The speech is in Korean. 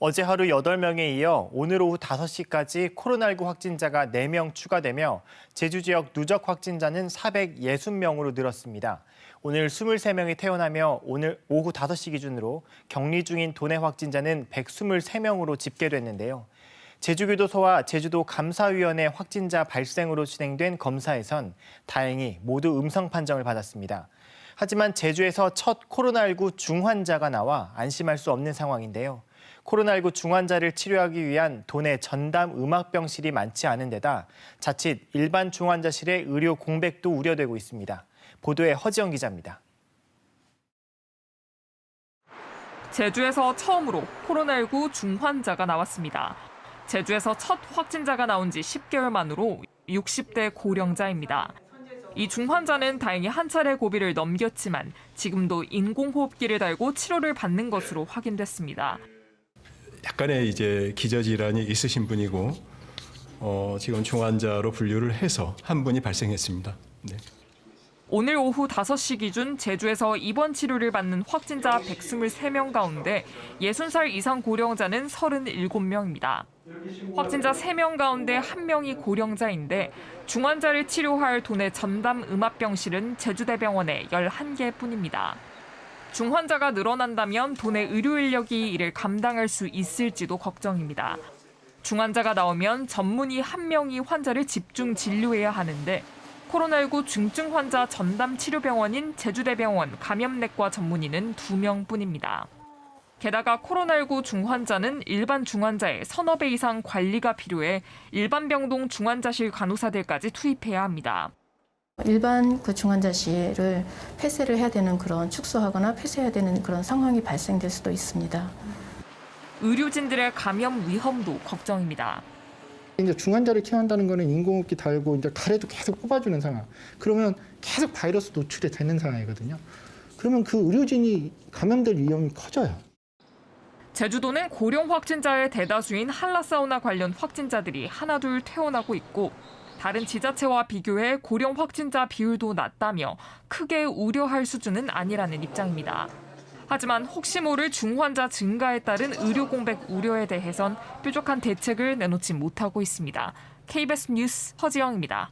어제 하루 8명에 이어 오늘 오후 5시까지 코로나19 확진자가 4명 추가되며 제주 지역 누적 확진자는 460명으로 늘었습니다. 오늘 23명이 퇴원하며 오늘 오후 5시 기준으로 격리 중인 도내 확진자는 123명으로 집계됐는데요. 제주교도소와 제주도 감사위원회 확진자 발생으로 진행된 검사에선 다행히 모두 음성 판정을 받았습니다. 하지만 제주에서 첫 코로나19 중환자가 나와 안심할 수 없는 상황인데요. 코로나19 중환자를 치료하기 위한 도내 전담 음압병실이 많지 않은 데다 자칫 일반 중환자실의 의료 공백도 우려되고 있습니다. 보도에 허지영 기자입니다. 제주에서 처음으로 코로나19 중환자가 나왔습니다. 제주에서 첫 확진자가 나온 지 10개월 만으로 60대 고령자입니다. 이 중환자는 다행히 한 차례 고비를 넘겼지만 지금도 인공호흡기를 달고 치료를 받는 것으로 확인됐습니다. 약간의 기저질환이 있으신 분이고 지금 중환자로 분류를 해서 한 분이 발생했습니다. 네. 오늘 오후 5시 기준 제주에서 입원 치료를 받는 확진자 123명 가운데 60살 이상 고령자는 37명입니다. 확진자 3명 가운데 1명이 고령자인데 중환자를 치료할 도내 전담 음압병실은 제주대병원에 11개뿐입니다. 중환자가 늘어난다면 도내 의료 인력이 이를 감당할 수 있을지도 걱정입니다. 중환자가 나오면 전문의 1명이 환자를 집중 진료해야 하는데 코로나19 중증 환자 전담 치료병원인 제주대병원 감염내과 전문의는 2명뿐입니다. 게다가 코로나19 중환자는 일반 중환자의 서너 배 이상 관리가 필요해 일반 병동 중환자실 간호사들까지 투입해야 합니다. 일반 중환자실을 폐쇄를 해야 되는 그런 축소하거나 폐쇄해야 되는 그런 상황이 발생될 수도 있습니다. 의료진들의 감염 위험도 걱정입니다. 이제 중환자를 케어한다는 거는 인공호흡기 달고 이제 가래도 계속 뽑아주는 상황. 그러면 계속 바이러스 노출이 되는 상황이거든요. 그러면 그 의료진이 감염될 위험이 커져요. 제주도는 고령 확진자의 대다수인 한라사우나 관련 확진자들이 하나둘 퇴원하고 있고 다른 지자체와 비교해 고령 확진자 비율도 낮다며 크게 우려할 수준은 아니라는 입장입니다. 하지만 혹시 모를 중환자 증가에 따른 의료 공백 우려에 대해선 뾰족한 대책을 내놓지 못하고 있습니다. KBS 뉴스 허지영입니다.